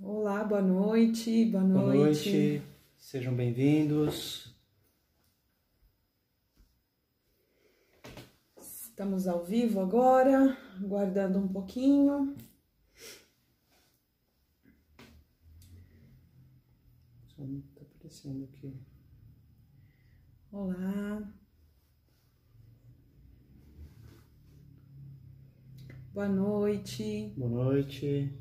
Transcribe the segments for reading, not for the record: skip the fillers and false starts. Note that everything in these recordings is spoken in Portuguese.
Olá, boa noite, boa Boa noite. noite, sejam bem-vindos. Estamos ao vivo agora, aguardando um pouquinho. Só não tá aparecendo aqui. Olá. Boa noite. Boa noite.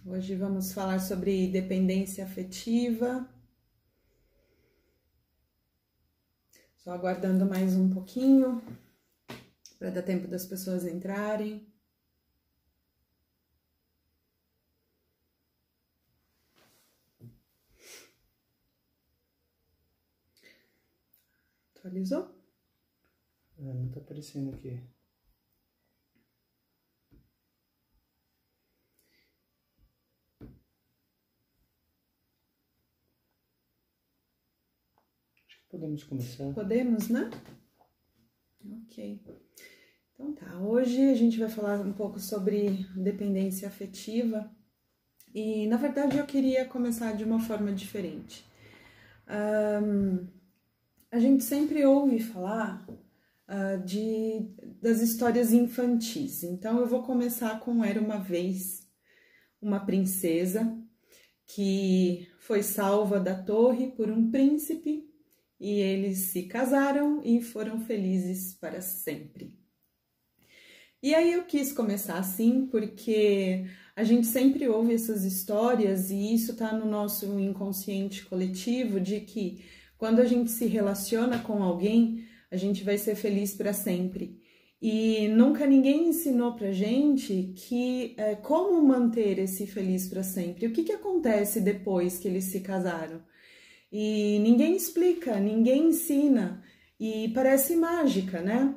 Hoje vamos falar sobre dependência afetiva. Só aguardando mais um pouquinho para dar tempo das pessoas entrarem. Atualizou? Não tá aparecendo aqui. Podemos começar? Podemos, né? Ok. Então tá, hoje a gente vai falar um pouco sobre dependência afetiva e, na verdade, eu queria começar de uma forma diferente. A gente sempre ouve falar das histórias infantis, então eu vou começar com Era uma Vez uma Princesa que foi salva da torre por um príncipe. E eles se casaram e foram felizes para sempre. E aí eu quis começar assim porque a gente sempre ouve essas histórias e isso está no nosso inconsciente coletivo de que quando a gente se relaciona com alguém, a gente vai ser feliz para sempre. E nunca ninguém ensinou pra gente que como manter esse feliz para sempre. O que acontece depois que eles se casaram? E ninguém explica, ninguém ensina, e parece mágica, né?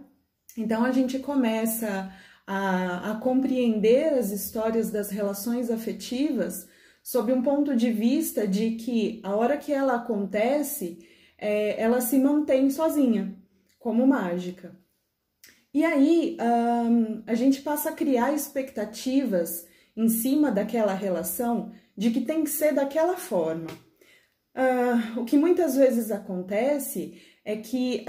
Então a gente começa a compreender as histórias das relações afetivas sob um ponto de vista de que a hora que ela acontece, ela se mantém sozinha, como mágica. E aí a gente passa a criar expectativas em cima daquela relação de que tem que ser daquela forma. O que muitas vezes acontece é que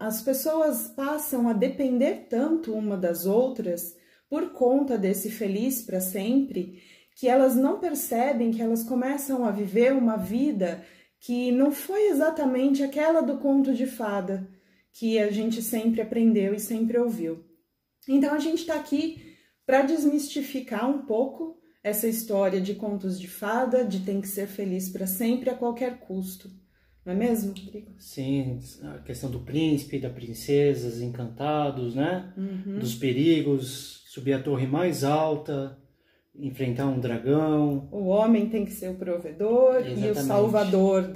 as pessoas passam a depender tanto uma das outras por conta desse feliz para sempre, que elas não percebem que elas começam a viver uma vida que não foi exatamente aquela do conto de fada que a gente sempre aprendeu e sempre ouviu. Então a gente está aqui para desmistificar um pouco essa história de contos de fada, de tem que ser feliz para sempre a qualquer custo. Não é mesmo, Rodrigo? Sim, a questão do príncipe, da princesa, os encantados, né? Uhum. Dos perigos, subir a torre mais alta, enfrentar um dragão. O homem tem que ser o provedor. Exatamente. E o salvador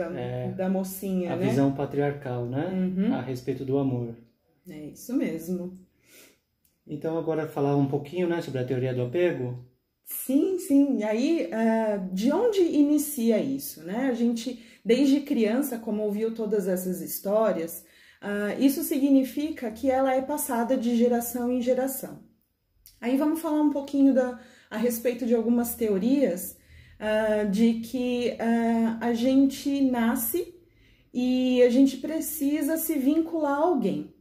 da mocinha, a né? A visão patriarcal, né? Uhum. A respeito do amor. É isso mesmo. Então agora falar um pouquinho, né, sobre a teoria do apego. Sim, sim. E aí, de onde inicia isso, né? A gente, desde criança, como ouviu todas essas histórias, isso significa que ela é passada de geração em geração. Aí vamos falar um pouquinho a respeito de algumas teorias de que a gente nasce e a gente precisa se vincular a alguém.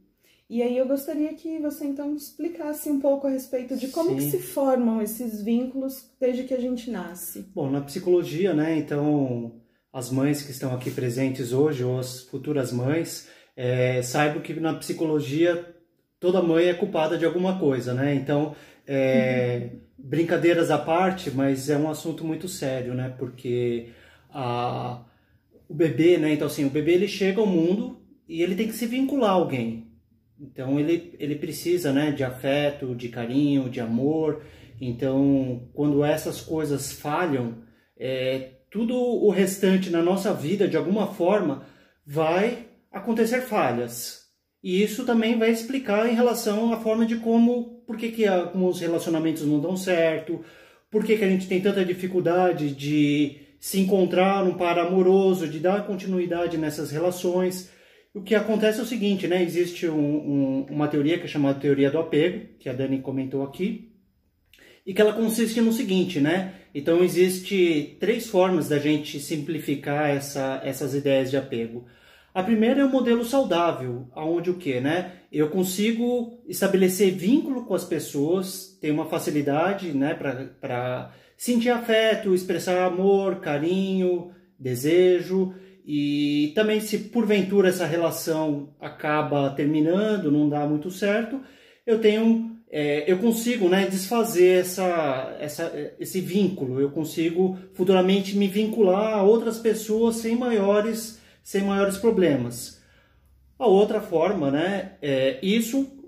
E aí eu gostaria que você então explicasse um pouco a respeito de como que se formam esses vínculos desde que a gente nasce. Bom, na psicologia, né, então as mães que estão aqui presentes hoje, ou as futuras mães, saibam que na psicologia toda mãe é culpada de alguma coisa, né? Então, brincadeiras à parte, mas é um assunto muito sério, né? Porque o bebê, né, então assim, o bebê ele chega ao mundo e ele tem que se vincular a alguém. Então ele precisa, né, de afeto, de carinho, de amor. Então quando essas coisas falham, tudo o restante na nossa vida, de alguma forma, vai acontecer falhas. E isso também vai explicar em relação à forma de por que como os relacionamentos não dão certo, por que a gente tem tanta dificuldade de se encontrar num par amoroso, de dar continuidade nessas relações. O que acontece é o seguinte, né? Existe uma teoria que é chamada teoria do apego, que a Dani comentou aqui, e que ela consiste no seguinte, né? Então, existe 3 formas da gente simplificar essas ideias de apego. A primeira é o modelo saudável, onde o quê, né? Eu consigo estabelecer vínculo com as pessoas, tenho uma facilidade, né, para sentir afeto, expressar amor, carinho, desejo, e também se porventura essa relação acaba terminando, não dá muito certo, eu consigo, né, desfazer esse vínculo, eu consigo futuramente me vincular a outras pessoas sem maiores problemas. A outra forma, né,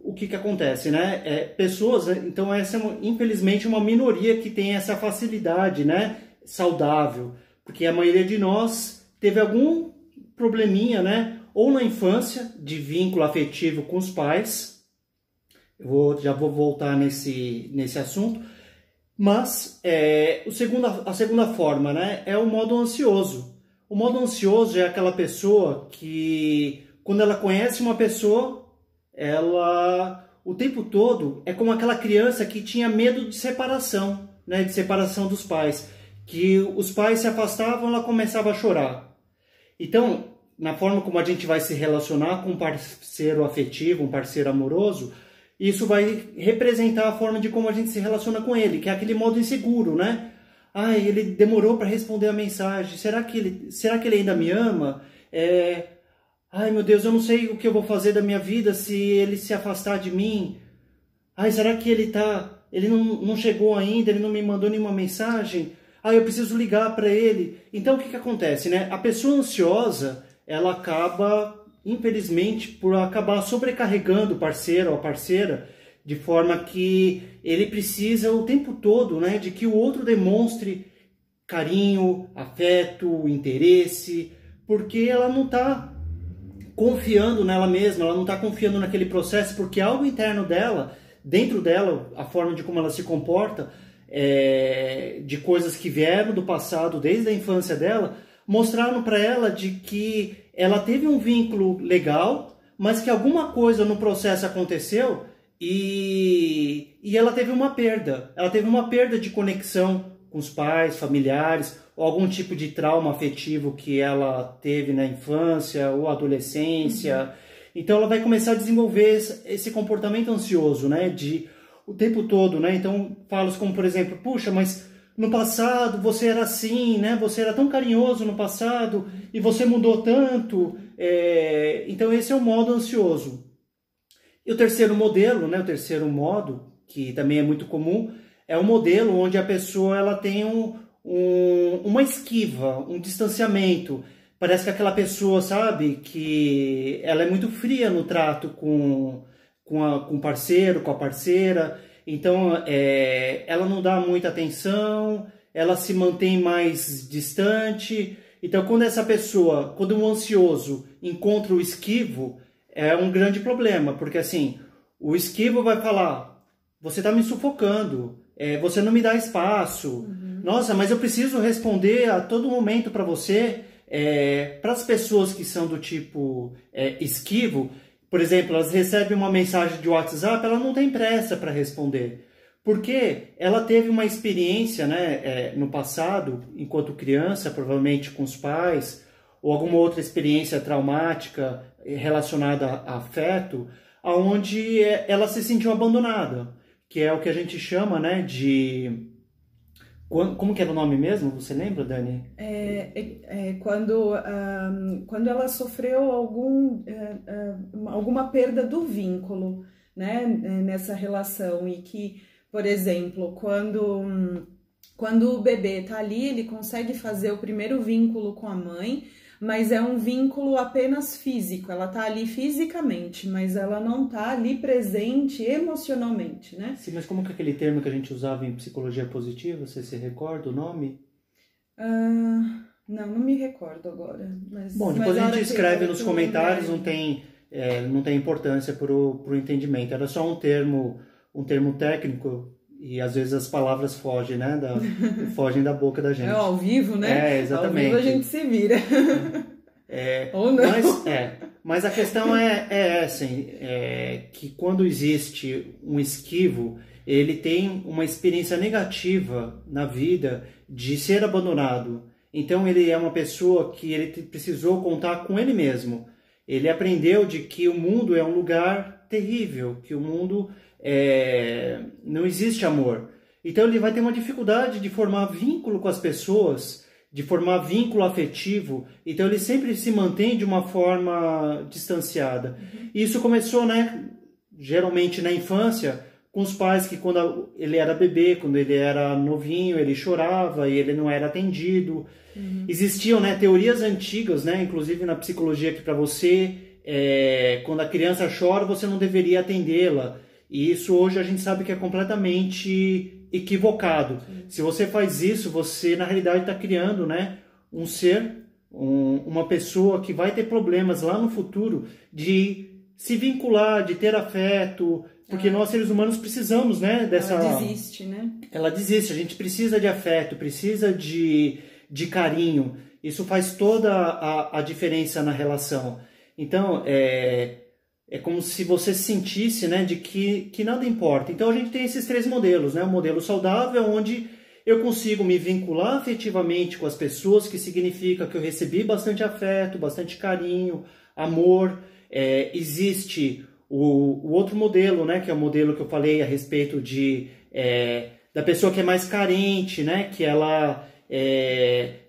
o que acontece, né, pessoas, então essa é infelizmente uma minoria que tem essa facilidade, né, saudável, porque a maioria de nós teve algum probleminha, né, ou na infância, de vínculo afetivo com os pais, já vou voltar nesse assunto, mas a segunda forma, né, é o modo ansioso. O modo ansioso é aquela pessoa que, quando ela conhece uma pessoa, ela, o tempo todo, é como aquela criança que tinha medo de separação, né, de separação dos pais, que os pais se afastavam, ela começava a chorar. Então, na forma como a gente vai se relacionar com um parceiro afetivo, um parceiro amoroso, isso vai representar a forma de como a gente se relaciona com ele, que é aquele modo inseguro, né? Ai, ele demorou para responder a mensagem. Será que ele ainda me ama? Ai, meu Deus, eu não sei o que eu vou fazer da minha vida se ele se afastar de mim. Ai, será que ele não chegou ainda, ele não me mandou nenhuma mensagem? Ai, eu preciso ligar para ele. Então, o que acontece, né? A pessoa ansiosa, ela acaba, infelizmente, por acabar sobrecarregando o parceiro ou a parceira, de forma que ele precisa o tempo todo, né, de que o outro demonstre carinho, afeto, interesse, porque ela não está confiando nela mesma, ela não está confiando naquele processo, porque algo interno dela, dentro dela, a forma de como ela se comporta, de coisas que vieram do passado, desde a infância dela, mostraram para ela de que ela teve um vínculo legal, mas que alguma coisa no processo aconteceu e ela teve uma perda. Ela teve uma perda de conexão com os pais, familiares, ou algum tipo de trauma afetivo que ela teve na infância ou adolescência. Então ela vai começar a desenvolver esse comportamento ansioso, né, o tempo todo, né? Então falos como, por exemplo, puxa, mas no passado você era assim, né? Você era tão carinhoso no passado e você mudou tanto. Então esse é o modo ansioso. E o terceiro modelo, né? O terceiro modo, que também é muito comum, é um modelo onde a pessoa ela tem uma esquiva, um distanciamento. Parece que aquela pessoa, sabe, que ela é muito fria no trato com o parceiro, com a parceira. Então, ela não dá muita atenção, ela se mantém mais distante. Então, quando um ansioso encontra o esquivo, é um grande problema, porque assim, o esquivo vai falar, você está me sufocando, você não me dá espaço, nossa, mas eu preciso responder a todo momento para você. Para as pessoas que são do tipo esquivo, por exemplo, elas recebem uma mensagem de WhatsApp, ela não tem pressa para responder, porque ela teve uma experiência, né, no passado, enquanto criança, provavelmente com os pais, ou alguma outra experiência traumática relacionada a afeto, onde ela se sentiu abandonada, que é o que a gente chama, né, de... Como que era o nome mesmo? Você lembra, Dani? Quando ela sofreu alguma perda do vínculo, né, nessa relação, e que, por exemplo, quando o bebê tá ali, ele consegue fazer o primeiro vínculo com a mãe, mas é um vínculo apenas físico, ela tá ali fisicamente, mas ela não tá ali presente emocionalmente, né? Sim, mas como que é aquele termo que a gente usava em psicologia positiva, você se recorda o nome? Não me recordo agora. Bom, depois a gente escreve nos comentários, não tem importância pro entendimento, era só um termo técnico. E às vezes as palavras fogem, né? Fogem da boca da gente. Ao vivo, né? Exatamente. Ao vivo a gente se vira. Ou não. Mas a questão é assim, que quando existe um esquivo, ele tem uma experiência negativa na vida de ser abandonado. Então ele é uma pessoa que ele precisou contar com ele mesmo. Ele aprendeu de que o mundo é um lugar terrível, que o mundo não existe amor. Então ele vai ter uma dificuldade de formar vínculo com as pessoas, de formar vínculo afetivo. Então ele sempre se mantém de uma forma distanciada. E isso começou, né, geralmente na infância, com os pais que quando ele era bebê, quando ele era novinho, ele chorava e ele não era atendido. Existiam, né, teorias antigas, né, inclusive na psicologia, que para você, quando a criança chora, você não deveria atendê-la. E isso hoje a gente sabe que é completamente equivocado. Se você faz isso, você na realidade está criando, né, um ser, uma pessoa que vai ter problemas lá no futuro de se vincular, de ter afeto, porque nós seres humanos precisamos, né, dessa... Ela desiste, né? Ela desiste, a gente precisa de afeto, precisa de carinho. Isso faz toda a diferença na relação. Então, é como se você sentisse, né, de que nada importa. Então a gente tem esses 3 modelos, né? O modelo saudável, onde eu consigo me vincular afetivamente com as pessoas, que significa que eu recebi bastante afeto, bastante carinho, amor. Existe o outro modelo, né, que é o modelo que eu falei a respeito da pessoa que é mais carente, né, que ela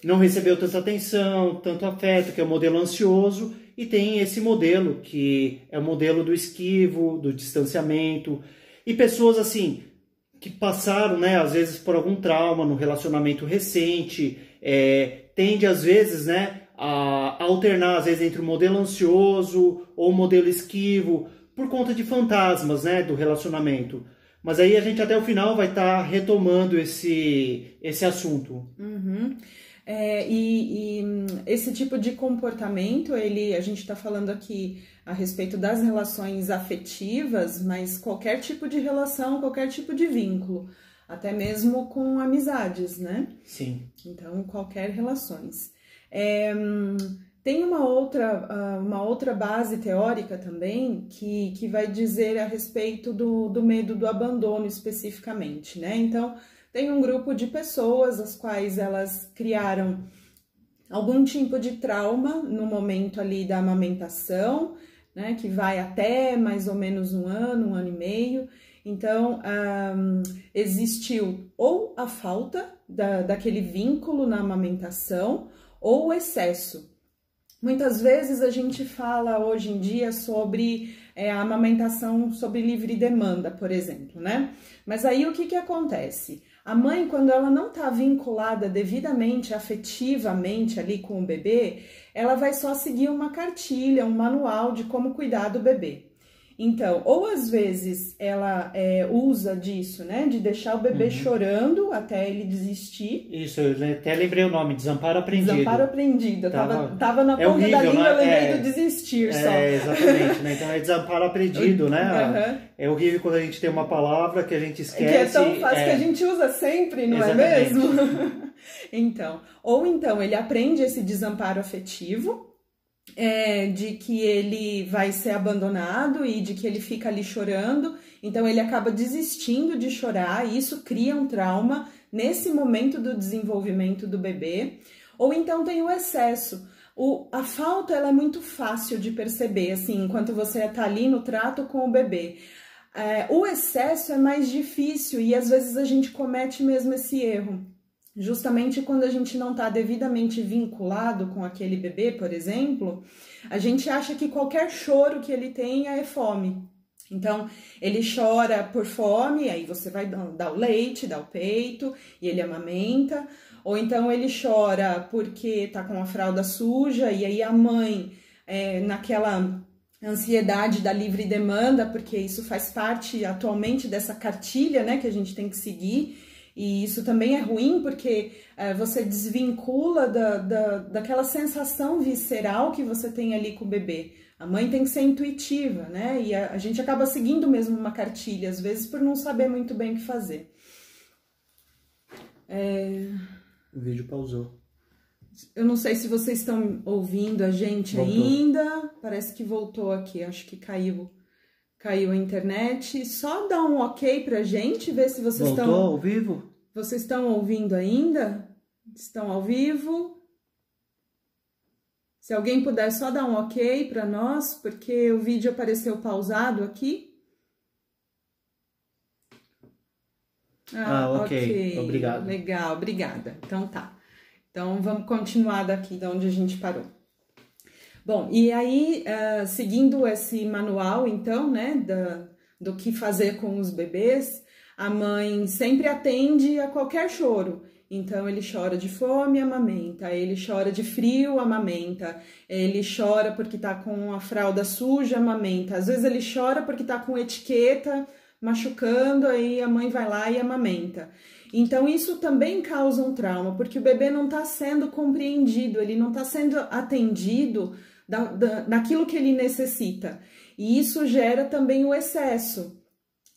não recebeu tanta atenção, tanto afeto, que é o modelo ansioso. E tem esse modelo, que é o modelo do esquivo, do distanciamento. E pessoas, assim, que passaram, né, às vezes, por algum trauma no relacionamento recente, tende, às vezes, né, a alternar, às vezes, entre o modelo ansioso ou o modelo esquivo, por conta de fantasmas, né, do relacionamento. Mas aí a gente, até o final, vai estar retomando esse assunto. Esse tipo de comportamento, a gente está falando aqui a respeito das relações afetivas, mas qualquer tipo de relação, qualquer tipo de vínculo, até mesmo com amizades, né? Sim. Então, qualquer relações. Tem uma outra base teórica também que vai dizer a respeito do medo do abandono especificamente, né? Então, tem um grupo de pessoas as quais elas criaram algum tipo de trauma no momento ali da amamentação, né, que vai até mais ou menos um ano e meio. Então, existiu ou a falta daquele vínculo na amamentação ou o excesso. Muitas vezes a gente fala hoje em dia sobre a amamentação sob livre demanda, por exemplo, né? Mas aí o que acontece? A mãe, quando ela não está vinculada devidamente, afetivamente ali com o bebê, ela vai só seguir uma cartilha, um manual de como cuidar do bebê. Então, ou às vezes ela usa disso, né, de deixar o bebê chorando até ele desistir. Isso, eu até lembrei o nome, desamparo aprendido. Desamparo aprendido, tava na ponta horrível, da língua, né? Eu lembrei do desistir só. Exatamente, né? Então é desamparo aprendido, né? É horrível quando a gente tem uma palavra que a gente esquece. Que é tão fácil que a gente usa sempre, não exatamente. É mesmo? Então ele aprende esse desamparo afetivo, de que ele vai ser abandonado e de que ele fica ali chorando, então ele acaba desistindo de chorar e isso cria um trauma nesse momento do desenvolvimento do bebê. Ou então tem o excesso. A falta ela é muito fácil de perceber, assim, enquanto você está ali no trato com o bebê. O excesso é mais difícil e às vezes a gente comete mesmo esse erro. Justamente quando a gente não está devidamente vinculado com aquele bebê, por exemplo, a gente acha que qualquer choro que ele tenha é fome. Então, ele chora por fome, aí você vai dar o leite, dar o peito, e ele amamenta. Ou então ele chora porque tá com a fralda suja, e aí a mãe, naquela ansiedade da livre demanda, porque isso faz parte atualmente dessa cartilha, né, que a gente tem que seguir. E isso também é ruim porque você desvincula daquela sensação visceral que você tem ali com o bebê. A mãe tem que ser intuitiva, né? E a gente acaba seguindo mesmo uma cartilha, às vezes por não saber muito bem o que fazer. O vídeo pausou. Eu não sei se vocês estão ouvindo a gente ainda. Parece que voltou aqui. Acho que caiu a internet. Só dá um ok pra gente, ver se vocês Voltou ao vivo? Vocês estão ouvindo ainda? Estão ao vivo? Se alguém puder só dar um ok para nós, porque o vídeo apareceu pausado aqui. Ok. Obrigado. Legal, obrigada. Então tá. Então vamos continuar daqui de onde a gente parou. Bom, e aí, seguindo esse manual, então, né, do que fazer com os bebês, a mãe sempre atende a qualquer choro. Então, ele chora de fome, amamenta. Ele chora de frio, amamenta. Ele chora porque tá com a fralda suja, amamenta. Às vezes ele chora porque tá com etiqueta machucando, aí a mãe vai lá e amamenta. Então, isso também causa um trauma, porque o bebê não tá sendo compreendido, ele não tá sendo atendido daquilo que ele necessita. E isso gera também o excesso.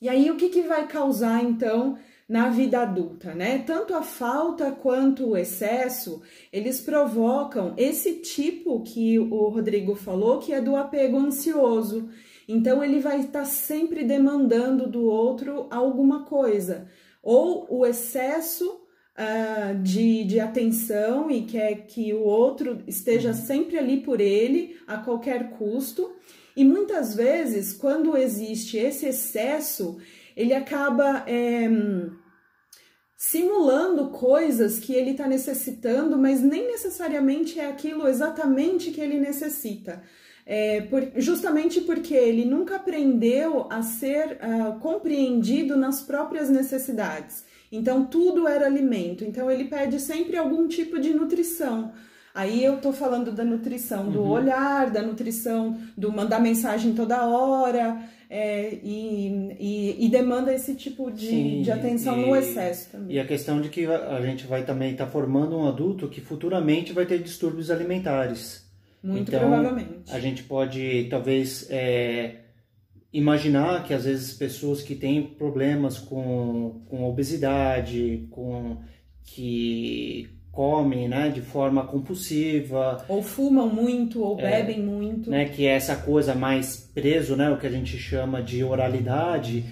E aí, o que vai causar, então, na vida adulta, né? Tanto a falta quanto o excesso, eles provocam esse tipo que o Rodrigo falou, que é do apego ansioso. Então, ele vai estar sempre demandando do outro alguma coisa. Ou o excesso de atenção e quer que o outro esteja sempre ali por ele, a qualquer custo. E muitas vezes, quando existe esse excesso, ele acaba simulando coisas que ele está necessitando, mas nem necessariamente é aquilo exatamente que ele necessita. Justamente porque ele nunca aprendeu a ser compreendido nas próprias necessidades. Então, tudo era alimento. Então, ele pede sempre algum tipo de nutrição. Aí eu tô falando da nutrição do olhar, da nutrição do mandar mensagem toda hora, e demanda esse tipo de atenção no excesso também. E a questão de que a gente vai também estar formando um adulto que futuramente vai ter distúrbios alimentares. Muito então, provavelmente. A gente pode, talvez, imaginar que às vezes pessoas que têm problemas com obesidade, que comem, né, de forma compulsiva, ou fumam muito, ou bebem muito, né, que é essa coisa mais preso, né, o que a gente chama de oralidade,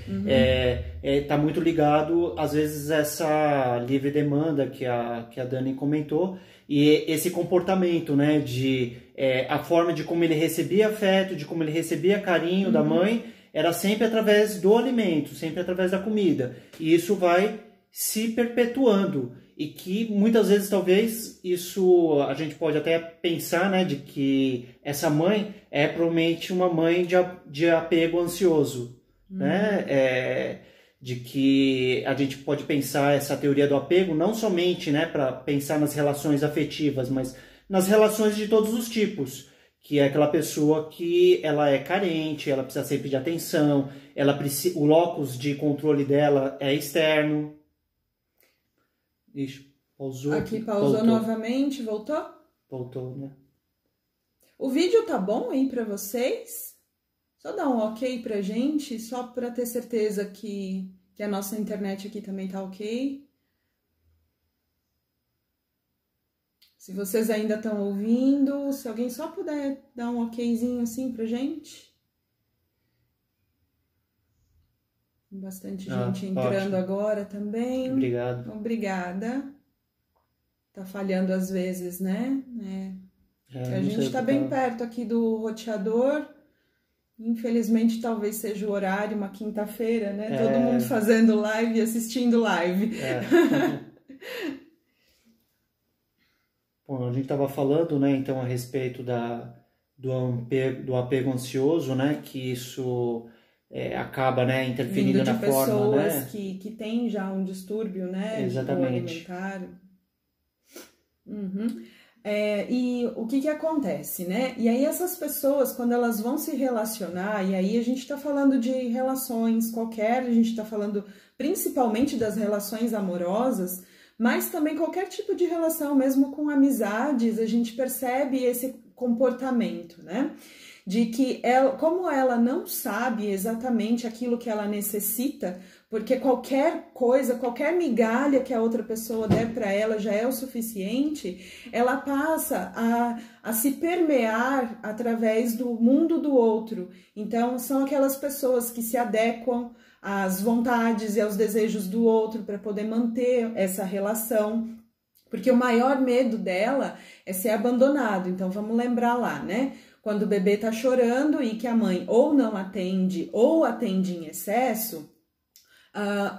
tá muito ligado às vezes essa livre demanda que a Dani comentou, e esse comportamento, né, a forma de como ele recebia afeto, de como ele recebia carinho da mãe, era sempre através do alimento, sempre através da comida, e isso vai se perpetuando. E que muitas vezes, talvez, isso a gente pode até pensar, né, de que essa mãe é provavelmente uma mãe de apego ansioso, né? De que a gente pode pensar essa teoria do apego não somente, né, para pensar nas relações afetivas, mas nas relações de todos os tipos, que é aquela pessoa que ela é carente, ela precisa sempre de atenção, o locus de controle dela é externo. Ixi, pausou. Aqui pausou novamente, voltou? Voltou, né? O vídeo tá bom aí pra vocês? Só dá um ok pra gente, só pra ter certeza que a nossa internet aqui também tá ok. Se vocês ainda estão ouvindo, se alguém só puder dar um okzinho assim pra gente. Bastante gente entrando ótimo. Agora também. Obrigado. Obrigada. Tá falhando às vezes, né? A gente tá bem perto aqui do roteador. Infelizmente, talvez seja o horário, uma quinta-feira, né? Todo mundo fazendo live e assistindo live. Bom, a gente tava falando, né, então, a respeito do apego ansioso, né? Que isso... acaba, né, interferindo na forma, né? Pessoas que têm já um distúrbio, né? Exatamente. Alimentar. E o que acontece, né? E aí essas pessoas, quando elas vão se relacionar, e aí a gente tá falando de relações qualquer, a gente tá falando principalmente das relações amorosas, mas também qualquer tipo de relação, mesmo com amizades, a gente percebe esse comportamento, né? de que ela, como ela não sabe exatamente aquilo que ela necessita, porque qualquer coisa, qualquer migalha que a outra pessoa der para ela já é o suficiente, ela passa a se permear através do mundo do outro. Então, são aquelas pessoas que se adequam às vontades e aos desejos do outro para poder manter essa relação. Porque o maior medo dela é ser abandonado. Então, vamos lembrar lá, né? Quando o bebê tá chorando e que a mãe ou não atende ou atende em excesso,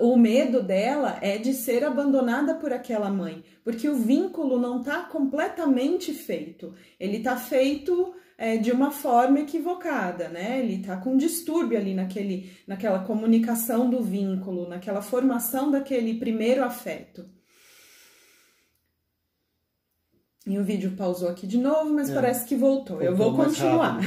o medo dela é de ser abandonada por aquela mãe. Porque o vínculo não tá completamente feito. Ele tá feito de uma forma equivocada, né? Ele tá com distúrbio ali naquela comunicação do vínculo, naquela formação daquele primeiro afeto. E o vídeo pausou aqui de novo, mas parece que voltou. Eu vou continuar.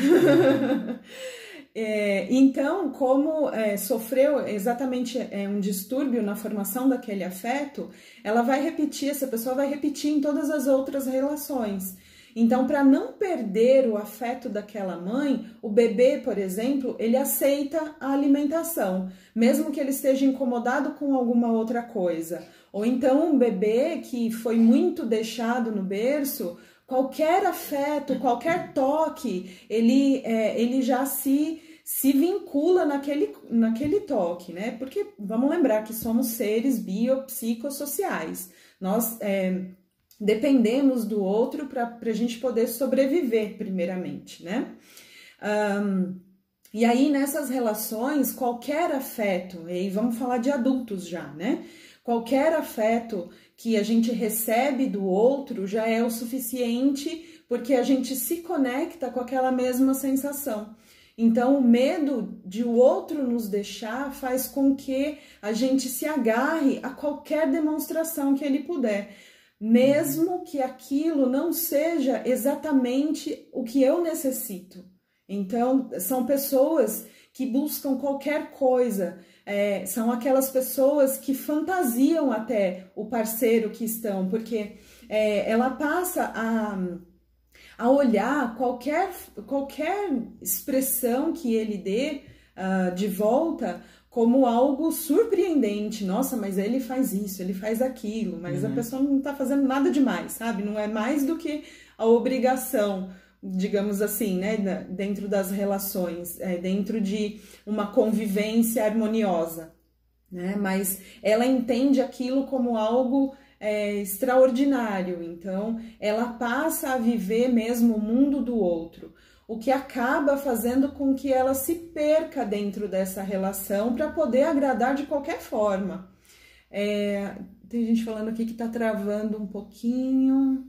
Então, como sofreu exatamente um distúrbio na formação daquele afeto, essa pessoa vai repetir em todas as outras relações. Então, para não perder o afeto daquela mãe, o bebê, por exemplo, ele aceita a alimentação, mesmo que ele esteja incomodado com alguma outra coisa. Ou então um bebê que foi muito deixado no berço, qualquer afeto, qualquer toque, ele já se vincula naquele toque, né? Porque vamos lembrar que somos seres biopsicossociais. Nós dependemos do outro para a gente poder sobreviver, primeiramente, né? E aí, nessas relações, qualquer afeto, e aí vamos falar de adultos já, né? Qualquer afeto que a gente recebe do outro já é o suficiente porque a gente se conecta com aquela mesma sensação. Então, o medo de o outro nos deixar faz com que a gente se agarre a qualquer demonstração que ele puder, mesmo que aquilo não seja exatamente o que eu necessito. Então, são pessoas que buscam qualquer coisa, são aquelas pessoas que fantasiam até o parceiro que estão, porque ela passa a olhar qualquer expressão que ele dê de volta como algo surpreendente. Nossa, mas ele faz isso, ele faz aquilo, mas a pessoa não tá fazendo nada demais, sabe? Não é mais do que a obrigação, digamos assim, né? Dentro das relações, dentro de uma convivência harmoniosa, né? Mas ela entende aquilo como algo extraordinário, então ela passa a viver mesmo o mundo do outro, o que acaba fazendo com que ela se perca dentro dessa relação para poder agradar de qualquer forma. Tem gente falando aqui que tá travando um pouquinho.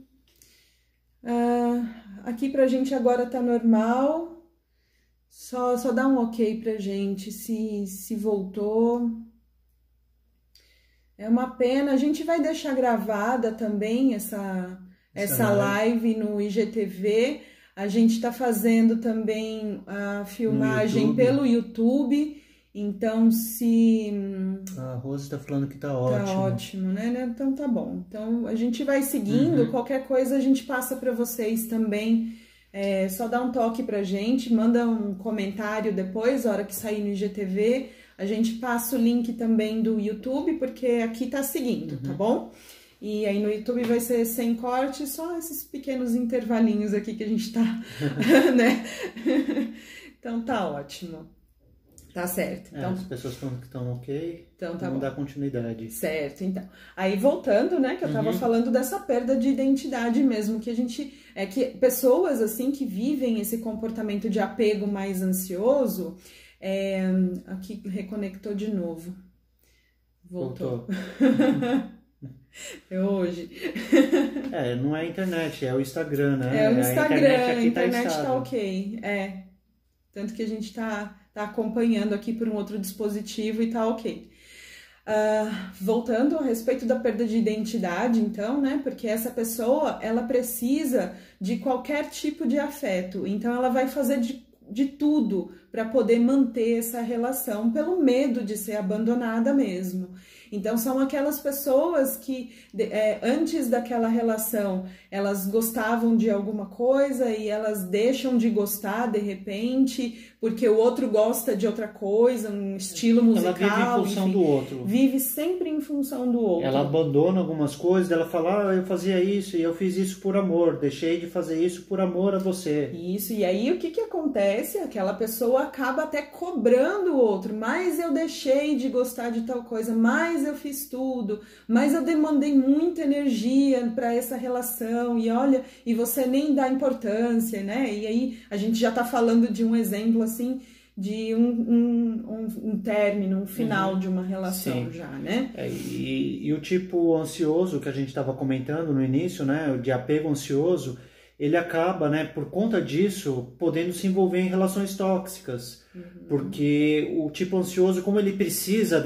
Aqui pra gente agora tá normal. Só dá um ok pra gente se voltou. É uma pena. A gente vai deixar gravada também essa live no IGTV. A gente tá fazendo também a filmagem pelo YouTube. Então, A Rose tá falando que tá ótimo. Tá ótimo, né? Então tá bom. Então a gente vai seguindo. Qualquer coisa a gente passa para vocês também. Só dá um toque pra gente, manda um comentário depois, a hora que sair no IGTV. A gente passa o link também do YouTube, porque aqui tá seguindo, tá bom? E aí no YouTube vai ser sem corte, só esses pequenos intervalinhos aqui que a gente tá, né? Então tá ótimo. Tá certo. Então, as pessoas falando que estão ok, então tá vamos bom. dar continuidade. Certo, então. Aí voltando, né, que eu tava falando dessa perda de identidade mesmo, que a gente... que pessoas, assim, que vivem esse comportamento de apego mais ansioso... aqui reconectou de novo. Voltou. É hoje. Não é a internet, é o Instagram, né? É o Instagram, a internet tá ok. Tanto que a gente tá acompanhando aqui por um outro dispositivo e tá ok. Voltando a respeito da perda de identidade, então, né? Porque essa pessoa, ela precisa de qualquer tipo de afeto. Então, ela vai fazer de tudo para poder manter essa relação pelo medo de ser abandonada mesmo. Então são aquelas pessoas que antes daquela relação elas gostavam de alguma coisa e elas deixam de gostar de repente porque o outro gosta de outra coisa, um estilo musical. Ela vive em função do outro. Vive sempre em função do outro. Ela abandona algumas coisas, ela fala, eu fazia isso e eu fiz isso por amor, deixei de fazer isso por amor a você. Isso, e aí o que acontece? Aquela pessoa acaba até cobrando o outro, mas eu deixei de gostar de tal coisa, mas eu fiz tudo, mas eu demandei muita energia para essa relação, e olha, e você nem dá importância, né? E aí a gente já tá falando de um exemplo assim, de um término, um final de uma relação. Sim. Já, né? E o tipo ansioso que a gente estava comentando no início, né, de apego ansioso, ele acaba, né, por conta disso, podendo se envolver em relações tóxicas. Porque o tipo ansioso, como ele precisa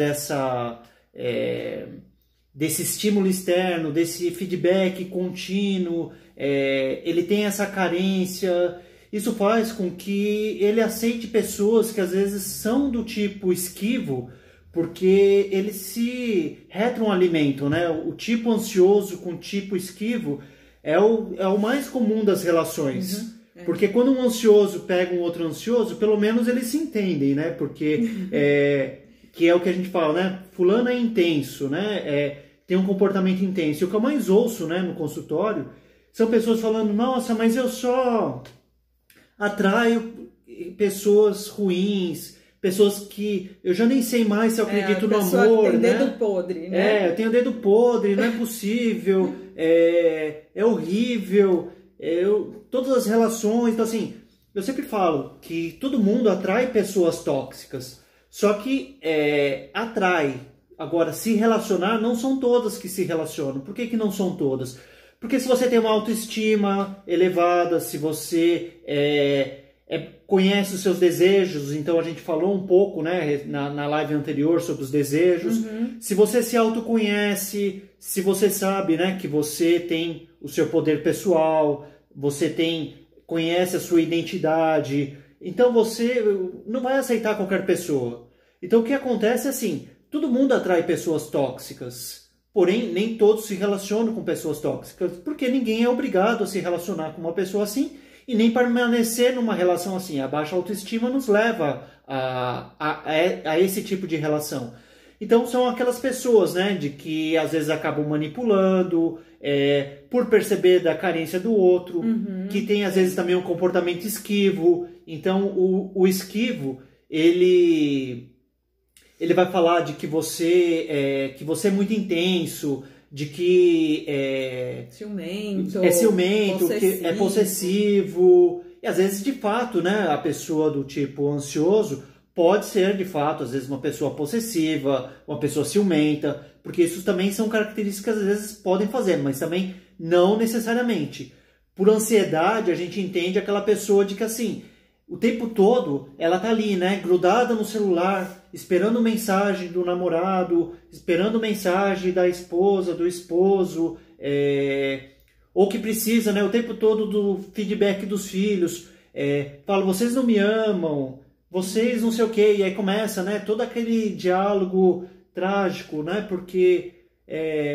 desse estímulo externo, desse feedback contínuo, ele tem essa carência. Isso faz com que ele aceite pessoas que às vezes são do tipo esquivo, porque eles se retroalimentam, né? O tipo ansioso com o tipo esquivo é o mais comum das relações. Porque quando um ansioso pega um outro ansioso, pelo menos eles se entendem, né? Porque, que é o que a gente fala, né? Fulano é intenso, né? Tem um comportamento intenso. E o que eu mais ouço, né, no consultório são pessoas falando, nossa, mas eu só atraio pessoas ruins, pessoas que eu já nem sei mais se eu acredito no amor, que tem né? dedo podre, né? Eu tenho dedo podre, não é possível, é horrível, todas as relações, então assim, eu sempre falo que todo mundo atrai pessoas tóxicas, só que atrai. Agora, se relacionar, não são todas que se relacionam. Por que não são todas? Porque se você tem uma autoestima elevada, se você conhece os seus desejos, então a gente falou um pouco, né, na live anterior sobre os desejos, se você se autoconhece, se você sabe, né, que você tem o seu poder pessoal, você conhece a sua identidade, então você não vai aceitar qualquer pessoa. Então o que acontece é assim, todo mundo atrai pessoas tóxicas. Porém, nem todos se relacionam com pessoas tóxicas, porque ninguém é obrigado a se relacionar com uma pessoa assim e nem permanecer numa relação assim. A baixa autoestima nos leva a esse tipo de relação. Então, são aquelas pessoas, né, de que às vezes acabam manipulando, por perceber da carência do outro, que tem às vezes também um comportamento esquivo. Então, o esquivo, ele vai falar de que você é muito intenso, de que ciumento, que é possessivo. E às vezes, de fato, né, a pessoa do tipo ansioso pode ser, de fato, às vezes uma pessoa possessiva, uma pessoa ciumenta, porque isso também são características que às vezes podem fazer, mas também não necessariamente. Por ansiedade, a gente entende aquela pessoa de que assim, o tempo todo ela tá ali, né, grudada no celular, esperando mensagem do namorado, esperando mensagem da esposa, do esposo, ou que precisa, né, o tempo todo do feedback dos filhos, fala, vocês não me amam, vocês não sei o quê, e aí começa, né, todo aquele diálogo trágico, né, porque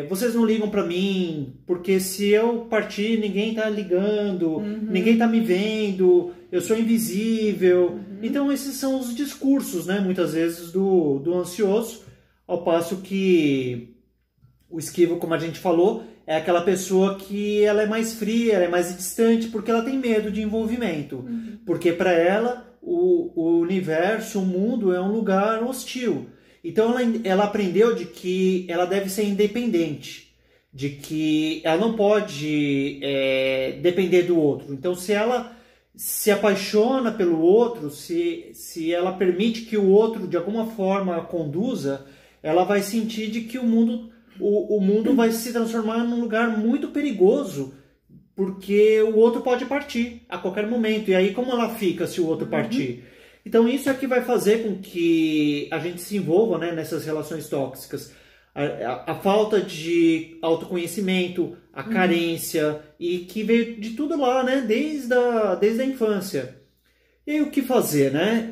vocês não ligam para mim, porque se eu partir ninguém tá ligando, ninguém tá me vendo, eu sou invisível. Então esses são os discursos, né, muitas vezes do ansioso, ao passo que o esquivo, como a gente falou, é aquela pessoa que ela é mais fria, ela é mais distante, porque ela tem medo de envolvimento, porque para ela o universo, o mundo é um lugar hostil. Então ela aprendeu de que ela deve ser independente, de que ela não pode depender do outro. Então se ela se apaixona pelo outro, se ela permite que o outro de alguma forma a conduza, ela vai sentir de que o mundo vai se transformar num lugar muito perigoso, porque o outro pode partir a qualquer momento. E aí como ela fica se o outro partir? Então isso é que vai fazer com que a gente se envolva, né, nessas relações tóxicas. A falta de autoconhecimento, a carência, e que veio de tudo lá, né, desde a infância. E aí o que fazer, né?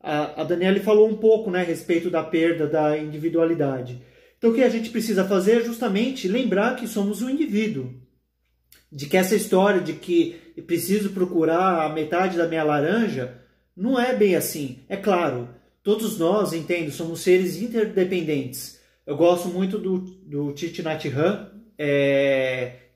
a Daniele falou um pouco, né, a respeito da perda da individualidade. Então o que a gente precisa fazer é justamente lembrar que somos um indivíduo. De que essa história de que preciso procurar a metade da minha laranja, não é bem assim. É claro, todos nós, entendo, somos seres interdependentes. Eu gosto muito do Thich Nhat Hanh,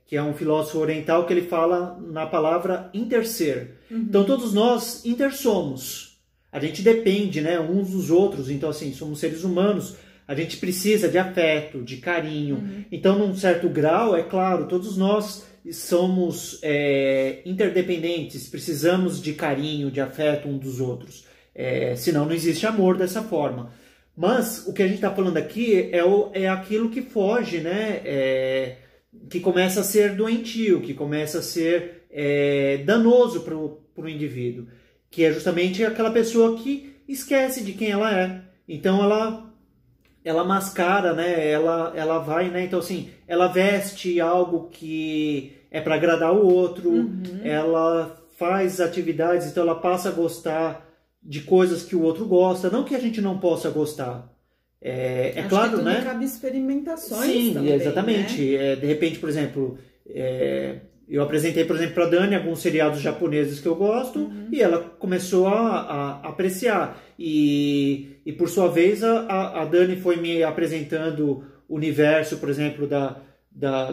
que é um filósofo oriental, que ele fala na palavra interser. Então todos nós intersomos. A gente depende, né, uns dos outros. Então assim, somos seres humanos. A gente precisa de afeto, de carinho. Então num certo grau, é claro, todos nós somos interdependentes. Precisamos de carinho, de afeto uns dos outros. Senão não existe amor dessa forma. Mas o que a gente está falando aqui é aquilo que foge, né? Que começa a ser doentio, que começa a ser danoso para o indivíduo. Que é justamente aquela pessoa que esquece de quem ela é. Então ela mascara, né? Ela vai, né? Então assim, ela veste algo que é para agradar o outro. Ela faz atividades, então ela passa a gostar de coisas que o outro gosta, não que a gente não possa gostar. Acho claro, que tudo né? Cabe experimentações. Sim, também, exatamente. Né? De repente, por exemplo, eu apresentei, por exemplo, para a Dani alguns seriados japoneses que eu gosto e ela começou a apreciar. E por sua vez, a Dani foi me apresentando o universo, por exemplo,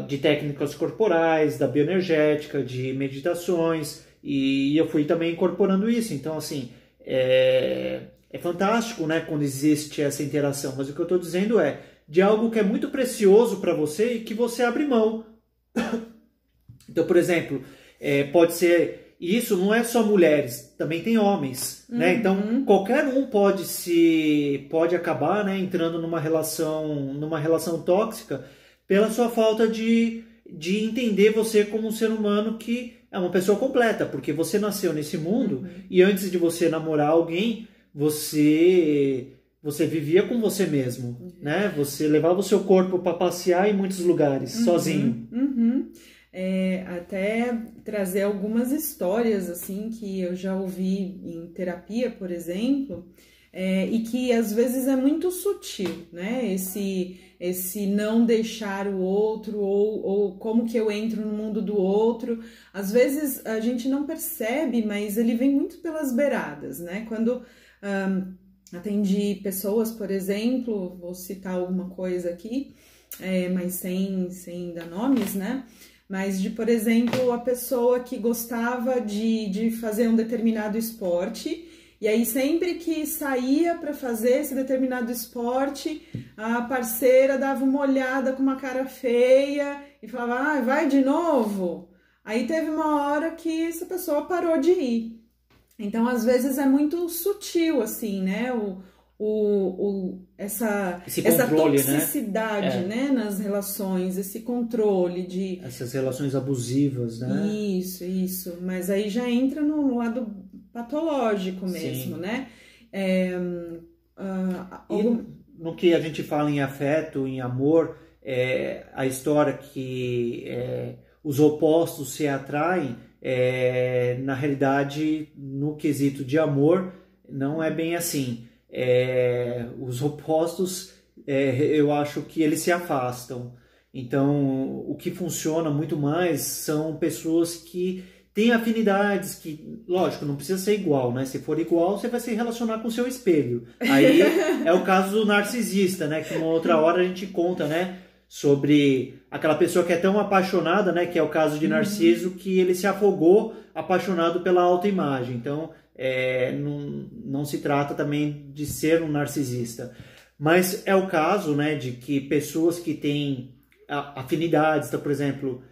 de técnicas corporais, da bioenergética, de meditações, e eu fui também incorporando isso. Então, assim, é fantástico, né, quando existe essa interação, mas o que eu estou dizendo é de algo que é muito precioso para você e que você abre mão. Então, por exemplo, pode ser, e isso não é só mulheres, também tem homens, né? Então, qualquer um pode acabar, né, entrando numa relação tóxica pela sua falta de entender você como um ser humano que é uma pessoa completa, porque você nasceu nesse mundo e antes de você namorar alguém, você vivia com você mesmo, né? Você levava o seu corpo para passear em muitos lugares, sozinho. Até trazer algumas histórias assim que eu já ouvi em terapia, por exemplo, e que às vezes é muito sutil, né? Esse não deixar o outro ou como que eu entro no mundo do outro. Às vezes a gente não percebe, mas ele vem muito pelas beiradas, né? Quando atendi pessoas, por exemplo, vou citar alguma coisa aqui, mas sem dar nomes, né? Mas por exemplo, a pessoa que gostava de fazer um determinado esporte, e aí sempre que saía para fazer esse determinado esporte, a parceira dava uma olhada com uma cara feia e falava, vai de novo? Aí teve uma hora que essa pessoa parou de ir. Então, às vezes é muito sutil, assim, né? Essa toxicidade, né? Nas relações, esse controle de... Essas relações abusivas, né? Isso. Mas aí já entra no lado patológico mesmo, né? No que a gente fala em afeto, em amor, a história que os opostos se atraem, na realidade, no quesito de amor, não é bem assim. Os opostos, eu acho que eles se afastam. Então, o que funciona muito mais são pessoas que têm afinidades, que, lógico, não precisa ser igual, né? Se for igual, você vai se relacionar com o seu espelho. Aí é o caso do narcisista, né? Que uma outra hora a gente conta, né? Sobre aquela pessoa que é tão apaixonada, né? Que é o caso de Narciso, que ele se afogou apaixonado pela autoimagem. Então, não se trata também de ser um narcisista. Mas é o caso, né? De que pessoas que têm afinidades, então, por exemplo...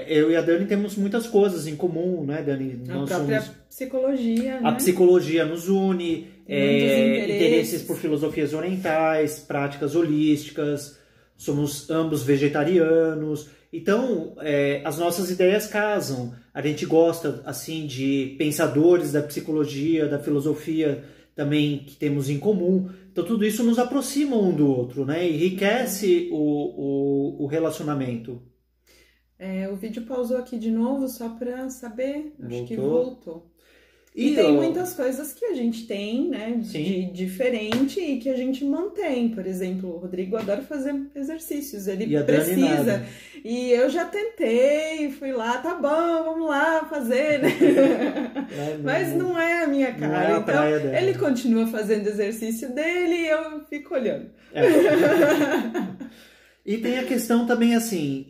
eu e a Dani temos muitas coisas em comum, né, Dani? A própria psicologia, né? A psicologia nos une, interesses por filosofias orientais, práticas holísticas, somos ambos vegetarianos, então as nossas ideias casam. A gente gosta, assim, de pensadores da psicologia, da filosofia também que temos em comum. Então tudo isso nos aproxima um do outro, né? Enriquece o relacionamento. O vídeo pausou aqui de novo, só para saber. Acho que voltou. E tem muitas coisas que a gente tem, né, de diferente e que a gente mantém. Por exemplo, o Rodrigo adora fazer exercícios, ele precisa. E eu já tentei, fui lá, tá bom, vamos lá fazer, né? Mas não é a minha cara. Então, ele continua fazendo exercício dele e eu fico olhando. E tem a questão também, assim,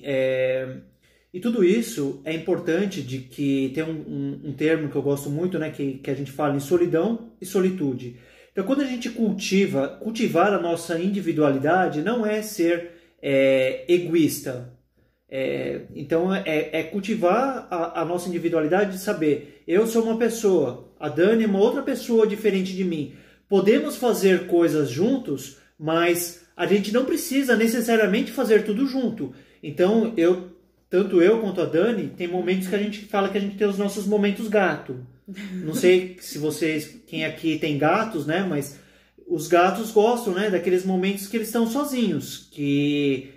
e tudo isso é importante de que tem um termo que eu gosto muito, né, que a gente fala em solidão e solitude. Então, quando a gente cultivar a nossa individualidade, não é ser egoísta. Então, é cultivar a nossa individualidade de saber, eu sou uma pessoa, a Dani é uma outra pessoa diferente de mim. Podemos fazer coisas juntos, mas a gente não precisa necessariamente fazer tudo junto. Então, tanto eu quanto a Dani, tem momentos que a gente fala que a gente tem os nossos momentos gato. Não sei se quem aqui tem gatos, né? Mas os gatos gostam, né? Daqueles momentos que eles estão sozinhos. Que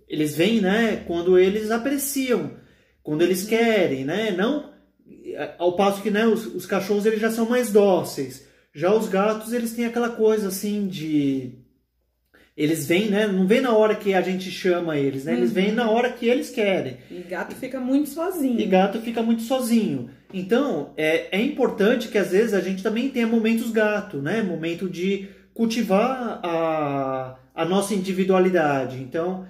eles vêm, né? Quando eles apreciam. Quando eles querem, né? Não, ao passo que, né, os cachorros eles já são mais dóceis. Já os gatos, eles têm aquela coisa assim de... Eles vêm, né? Não vem na hora que a gente chama eles, né? Eles vêm na hora que eles querem. E gato fica muito sozinho. Então, é importante que às vezes a gente também tenha momentos gato, né? Momento de cultivar a nossa individualidade. Então,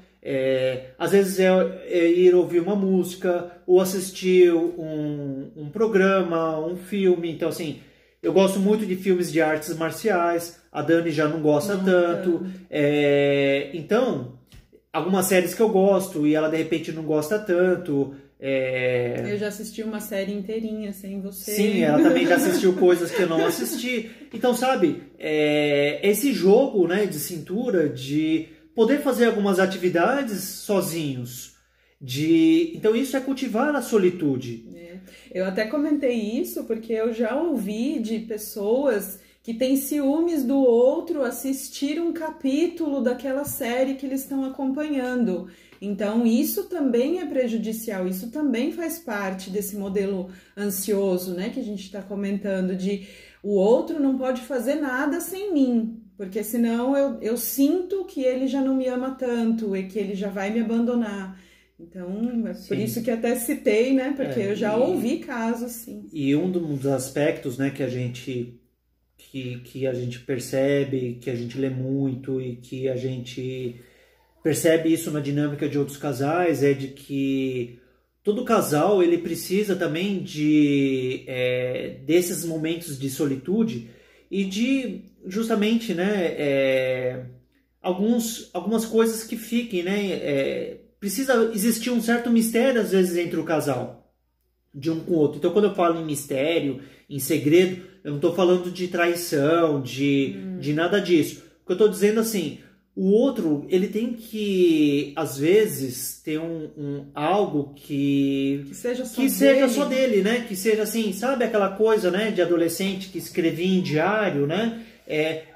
às vezes é ir ouvir uma música ou assistir um programa, um filme. Então, assim, eu gosto muito de filmes de artes marciais. A Dani já não gosta tanto. Então, algumas séries que eu gosto e ela de repente não gosta tanto. Eu já assisti uma série inteirinha sem você. Sim, ela também já assistiu coisas que eu não assisti. Então, sabe, esse jogo, né, de cintura, de poder fazer algumas atividades sozinhos. Então, isso é cultivar a solitude. Eu até comentei isso porque eu já ouvi de pessoas que têm ciúmes do outro assistir um capítulo daquela série que eles estão acompanhando. Então, isso também é prejudicial, isso também faz parte desse modelo ansioso, né, que a gente está comentando, de o outro não pode fazer nada sem mim, porque senão eu sinto que ele já não me ama tanto e que ele já vai me abandonar. Então, é por isso que até citei, né, porque eu já ouvi casos, sim. E um dos aspectos, né, que a gente percebe, que a gente lê muito e que a gente percebe isso na dinâmica de outros casais é de que todo casal ele precisa também desses momentos de solitude e de justamente, né, algumas coisas que fiquem, né, precisa existir um certo mistério às vezes entre o casal, de um com o outro. Então, quando eu falo em mistério, em segredo, eu não estou falando de traição, de nada disso. O que eu estou dizendo assim, o outro, ele tem que, às vezes, ter algo que seja só dele, né? Que seja assim, sabe aquela coisa, né, de adolescente que escrevia em diário, né?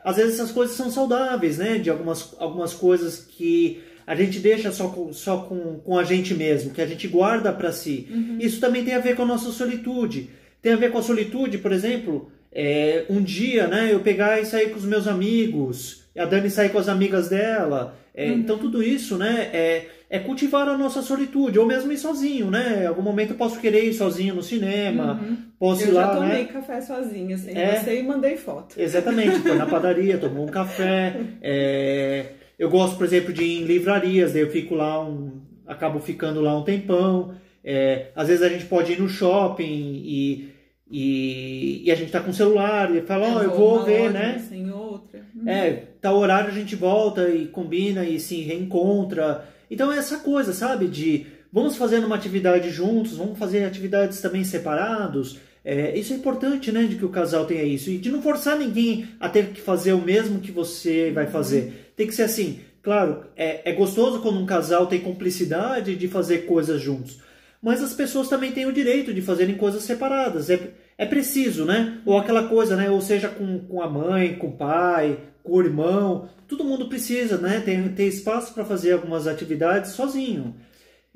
Às vezes essas coisas são saudáveis, né? De algumas coisas que a gente deixa só com a gente mesmo, que a gente guarda para si. Isso também tem a ver com a nossa solitude. Tem a ver com a solitude, por exemplo, um dia, né, eu pegar e sair com os meus amigos, a Dani sair com as amigas dela. Então tudo isso, né, é cultivar a nossa solitude, ou mesmo ir sozinho, né? Em algum momento eu posso querer ir sozinho no cinema, posso ir lá, eu já tomei, né, café sozinha, sem você, e mandei foto. Exatamente, foi na padaria, tomou um café. Eu gosto, por exemplo, de ir em livrarias, daí eu fico lá, acabo ficando lá um tempão. Às vezes a gente pode ir no shopping e a gente tá com o celular e fala, eu vou ver, né? Sem outra. Tal horário a gente volta e combina e se reencontra. Então é essa coisa, sabe? De vamos fazendo uma atividade juntos, vamos fazer atividades também separados. Isso é importante, né? De que o casal tenha isso. E de não forçar ninguém a ter que fazer o mesmo que você vai fazer. Tem que ser assim. Claro, é gostoso quando um casal tem cumplicidade de fazer coisas juntos. Mas as pessoas também têm o direito de fazerem coisas separadas. É preciso, né? Ou aquela coisa, né? Ou seja, com a mãe, com o pai, com o irmão. Todo mundo precisa, né? Ter espaço para fazer algumas atividades sozinho.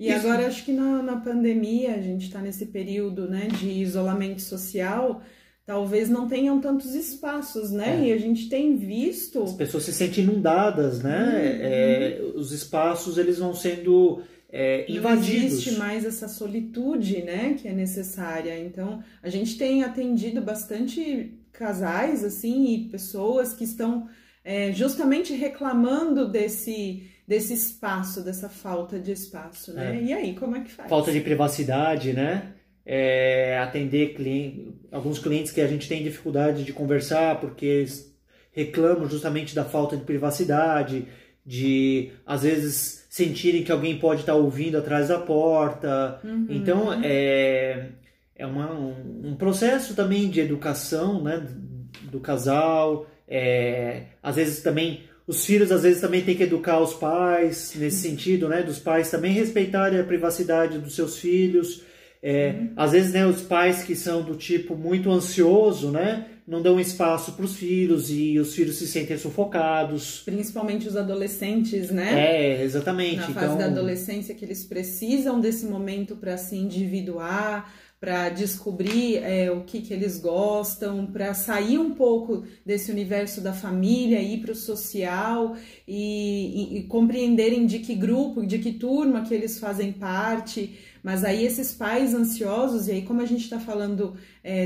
E agora acho que na pandemia, a gente está nesse período, né, de isolamento social, talvez não tenham tantos espaços, né? E a gente tem visto... As pessoas se sentem inundadas, né? Os espaços, eles vão sendo invadidos. Não existe mais essa solitude, né, que é necessária. Então, a gente tem atendido bastante casais, assim, e pessoas que estão justamente reclamando desse espaço, dessa falta de espaço, né? E aí, como é que faz? Falta de privacidade, né? Atender alguns clientes que a gente tem dificuldade de conversar porque eles reclamam justamente da falta de privacidade, de, às vezes, sentirem que alguém pode estar ouvindo atrás da porta. Então, é um processo também de educação, né, do casal. Às vezes também... Os filhos, às vezes, também têm que educar os pais, nesse sentido, né? Dos pais também respeitarem a privacidade dos seus filhos. Às vezes, né, os pais que são do tipo muito ansioso, né? Não dão espaço para os filhos e os filhos se sentem sufocados. Principalmente os adolescentes, né? Exatamente. Na fase da adolescência, que eles precisam desse momento para se individuar, para descobrir o que eles gostam, para sair um pouco desse universo da família, ir para o social e compreenderem de que grupo, de que turma que eles fazem parte. Mas aí esses pais ansiosos, e aí como a gente está falando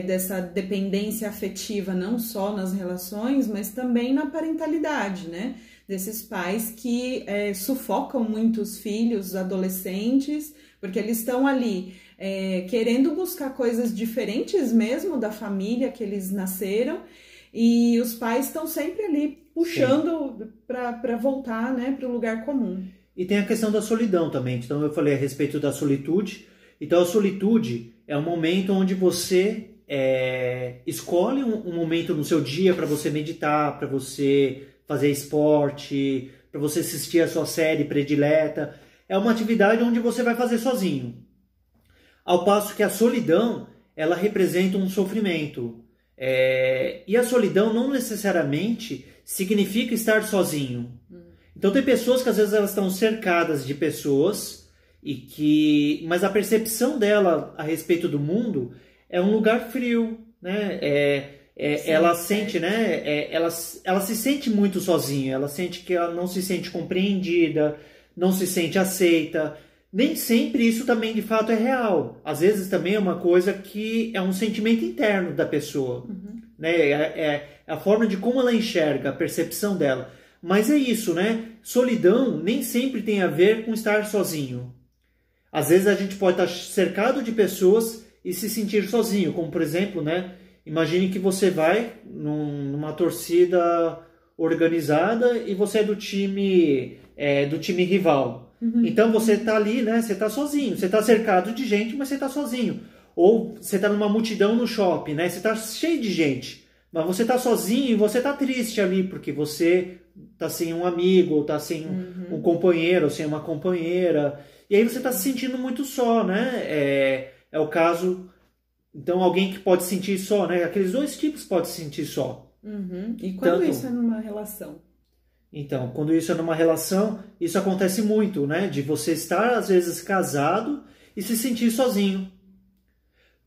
dessa dependência afetiva, não só nas relações, mas também na parentalidade, né? Desses pais que sufocam muito os filhos, os adolescentes, porque eles estão ali querendo buscar coisas diferentes mesmo da família que eles nasceram, e os pais estão sempre ali puxando para voltar, né, para o lugar comum. E tem a questão da solidão também. Então eu falei a respeito da solitude. Então a solitude é um momento onde você escolhe um momento no seu dia para você meditar, para você fazer esporte, para você assistir a sua série predileta. É uma atividade onde você vai fazer sozinho. Ao passo que a solidão, ela representa um sofrimento. E a solidão não necessariamente significa estar sozinho. Então tem pessoas que às vezes elas estão cercadas de pessoas, mas a percepção dela a respeito do mundo é um lugar frio, né? Ela sente, né? Ela se sente muito sozinha, ela sente que ela não se sente compreendida, não se sente aceita. Nem sempre isso também de fato é real. Às vezes também é uma coisa que é um sentimento interno da pessoa. Né? É a forma de como ela enxerga, a percepção dela. Mas é isso, né? Solidão nem sempre tem a ver com estar sozinho. Às vezes a gente pode estar cercado de pessoas e se sentir sozinho. Como, por exemplo, né? Imagine que você vai numa torcida organizada e você é do time rival. Então você está ali, né? Você está sozinho. Você está cercado de gente, mas você está sozinho. Ou você está numa multidão no shopping, né? Você está cheio de gente, mas você está sozinho e você está triste ali porque você está sem um amigo, ou está sem um companheiro, ou sem uma companheira. E aí você está se sentindo muito só, né? É o caso. Então alguém que pode se sentir só, né? Aqueles dois tipos podem se sentir só. E quando isso é numa relação? Então, quando isso é numa relação, isso acontece muito, né? De você estar, às vezes, casado e se sentir sozinho.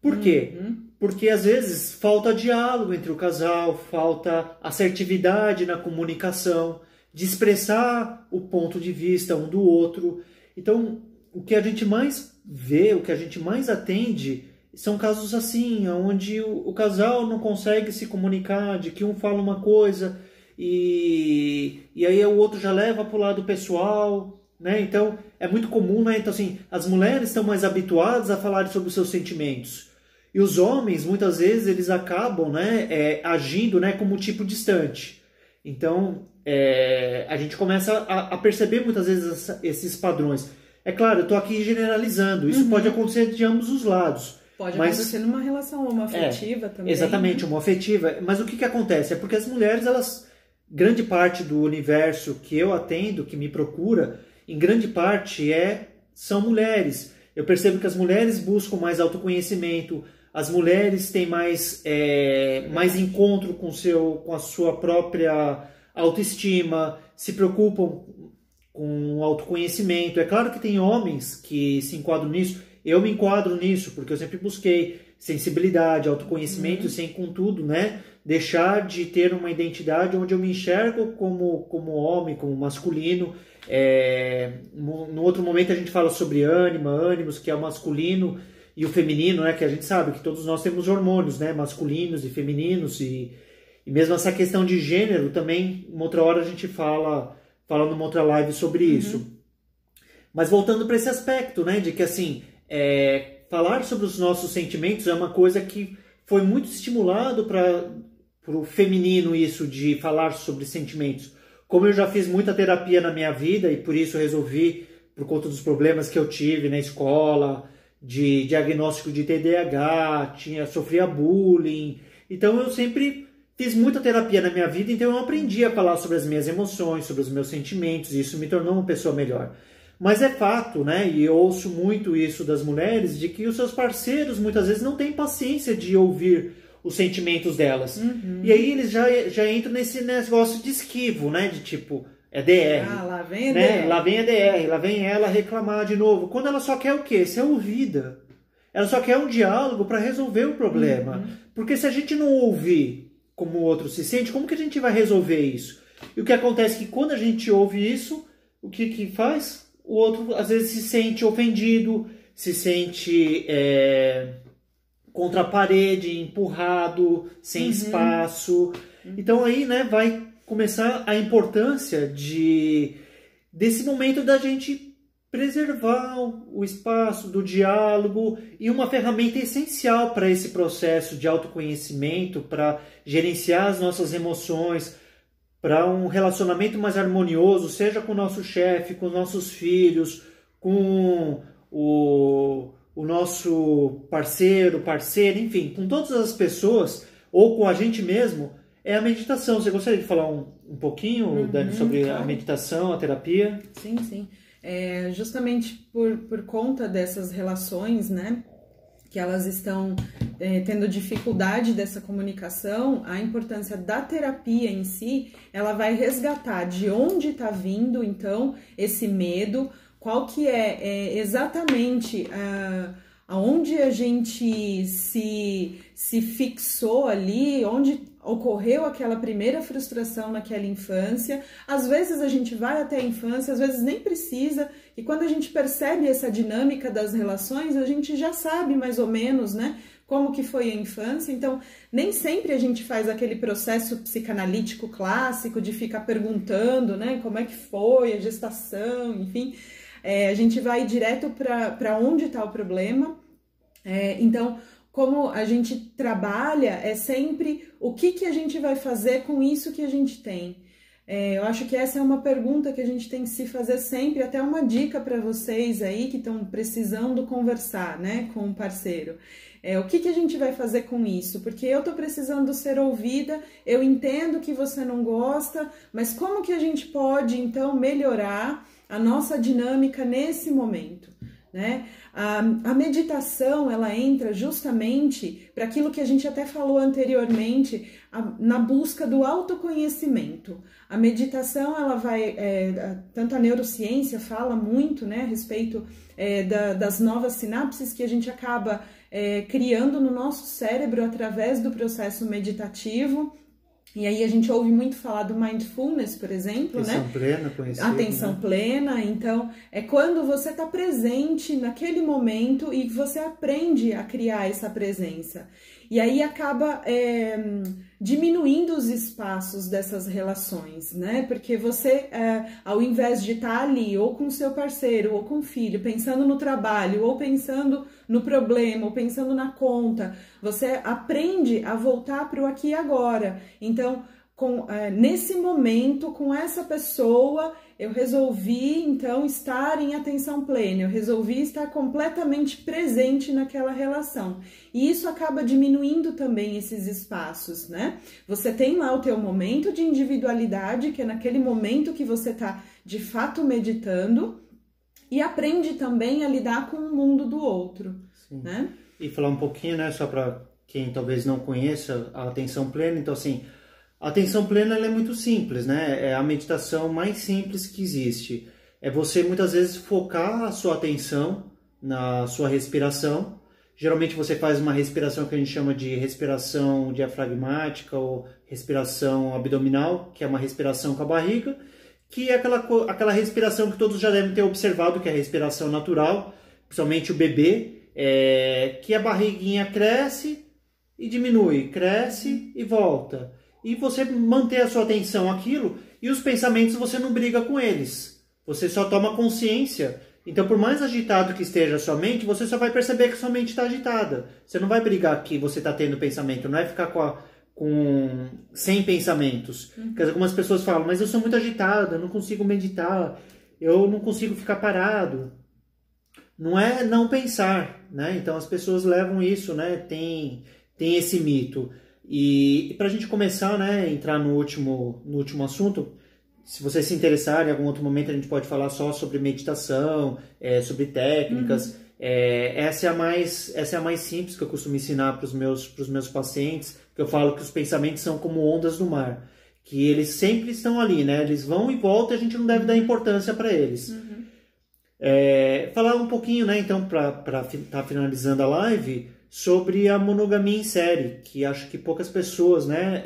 Por quê? Porque, às vezes, falta diálogo entre o casal, falta assertividade na comunicação, de expressar o ponto de vista um do outro. Então, o que a gente mais vê, o que a gente mais atende, são casos assim, onde o casal não consegue se comunicar, de que um fala uma coisa... E aí o outro já leva para o lado pessoal, né? Então é muito comum, né? Então assim, as mulheres estão mais habituadas a falar sobre os seus sentimentos e os homens muitas vezes eles acabam, né, agindo, né, como um tipo distante. Então a gente começa a perceber muitas vezes esses padrões. É claro, eu estou aqui generalizando. Isso pode acontecer de ambos os lados. Pode acontecer numa relação homoafetiva também. Exatamente, homoafetiva. Mas o que acontece? É porque as mulheres, grande parte do universo que eu atendo, que me procura, em grande parte são mulheres. Eu percebo que as mulheres buscam mais autoconhecimento, as mulheres têm mais encontro com a sua própria autoestima, se preocupam com autoconhecimento. É claro que tem homens que se enquadram nisso, eu me enquadro nisso, porque eu sempre busquei sensibilidade, autoconhecimento, sem contudo, né, deixar de ter uma identidade onde eu me enxergo como homem, como masculino. No outro momento a gente fala sobre ânimos, que é o masculino e o feminino, né, que a gente sabe que todos nós temos hormônios, né, masculinos e femininos, e mesmo essa questão de gênero também, uma outra hora a gente fala numa outra live sobre isso. Mas voltando para esse aspecto, né, de que assim, falar sobre os nossos sentimentos é uma coisa que foi muito estimulado para o feminino, isso de falar sobre sentimentos. Como eu já fiz muita terapia na minha vida e por isso resolvi, por conta dos problemas que eu tive na escola, de diagnóstico de TDAH, sofria bullying, então eu sempre fiz muita terapia na minha vida, então eu aprendi a falar sobre as minhas emoções, sobre os meus sentimentos, e isso me tornou uma pessoa melhor. Mas é fato, né, e eu ouço muito isso das mulheres, de que os seus parceiros muitas vezes não têm paciência de ouvir os sentimentos delas. E aí eles já entram nesse negócio de esquivo, né, de tipo, é DR. Lá vem a né? DR. Lá vem a DR, lá vem ela reclamar de novo. Quando ela só quer o quê? Ser ouvida. Ela só quer um diálogo para resolver o problema. Porque se a gente não ouvir como o outro se sente, como que a gente vai resolver isso? E o que acontece é que quando a gente ouve isso, o que faz? O outro às vezes se sente ofendido, se sente contra a parede, empurrado, sem espaço. Então aí, né, vai começar a importância desse momento da gente preservar o espaço do diálogo, e uma ferramenta essencial para esse processo de autoconhecimento, para gerenciar as nossas emoções, para um relacionamento mais harmonioso, seja com o nosso chefe, com os nossos filhos, com o nosso parceira, enfim, com todas as pessoas, ou com a gente mesmo, é a meditação. Você gostaria de falar um pouquinho, Dani, sobre claro. a meditação, a terapia? Sim, sim. Justamente por conta dessas relações, né, que elas estão tendo dificuldade dessa comunicação, a importância da terapia em si, ela vai resgatar de onde está vindo, então, esse medo, qual que é exatamente aonde a gente se fixou ali, onde ocorreu aquela primeira frustração naquela infância. Às vezes a gente vai até a infância, às vezes nem precisa, e quando a gente percebe essa dinâmica das relações, a gente já sabe mais ou menos, né, como que foi a infância. Então, nem sempre a gente faz aquele processo psicanalítico clássico de ficar perguntando, né, como é que foi a gestação, enfim. A gente vai direto para onde está o problema. Então, como a gente trabalha, é sempre o que a gente vai fazer com isso que a gente tem. Eu acho que essa é uma pergunta que a gente tem que se fazer sempre, até uma dica para vocês aí que estão precisando conversar, né, com um parceiro. O que a gente vai fazer com isso? Porque eu estou precisando ser ouvida, eu entendo que você não gosta, mas como que a gente pode, então, melhorar a nossa dinâmica nesse momento, né? A meditação, ela entra justamente para aquilo que a gente até falou anteriormente, na busca do autoconhecimento. A meditação, ela vai, tanto a neurociência fala muito, né, a respeito das novas sinapses que a gente acaba criando no nosso cérebro através do processo meditativo. E aí a gente ouve muito falar do mindfulness, por exemplo, atenção, né? Plena, conhecido, atenção, né? Plena. Então, é quando você está presente naquele momento e você aprende a criar essa presença. E aí acaba diminuindo os espaços dessas relações, né? Porque você, ao invés de estar ali, ou com o seu parceiro, ou com o filho, pensando no trabalho, ou pensando no problema, ou pensando na conta, você aprende a voltar para o aqui e agora. Então, nesse momento, com essa pessoa, eu resolvi, então, estar em atenção plena, eu resolvi estar completamente presente naquela relação. E isso acaba diminuindo também esses espaços, né? Você tem lá o teu momento de individualidade, que é naquele momento que você está, de fato, meditando, e aprende também a lidar com o mundo do outro, né? E falar um pouquinho, né, só para quem talvez não conheça a atenção plena, então, assim, a atenção plena ela é muito simples, né? É a meditação mais simples que existe. é você muitas vezes focar a sua atenção na sua respiração. Geralmente você faz uma respiração que a gente chama de respiração diafragmática ou respiração abdominal, que é uma respiração com a barriga, que é aquela respiração que todos já devem ter observado, que é a respiração natural, principalmente o bebê, que a barriguinha cresce e diminui, cresce e volta. E você manter a sua atenção àquilo, e os pensamentos você não briga com eles. Você só toma consciência. Então, por mais agitado que esteja a sua mente, você só vai perceber que sua mente está agitada. Você não vai brigar que você está tendo pensamento, não é ficar sem pensamentos. Porque algumas pessoas falam, mas eu sou muito agitada, eu não consigo meditar, eu não consigo ficar parado. Não é não pensar, né? Então, as pessoas levam isso, né? Tem esse mito. E para a gente começar, né, entrar no último assunto, se vocês se interessarem, em algum outro momento a gente pode falar só sobre meditação, sobre técnicas. Essa é a mais simples que eu costumo ensinar para os meus pacientes, que eu falo que os pensamentos são como ondas do mar, que eles sempre estão ali, né? Eles vão e voltam e a gente não deve dar importância para eles. Falar um pouquinho, né, então, para estar finalizando a live, sobre a monogamia em série, que acho que poucas pessoas, né,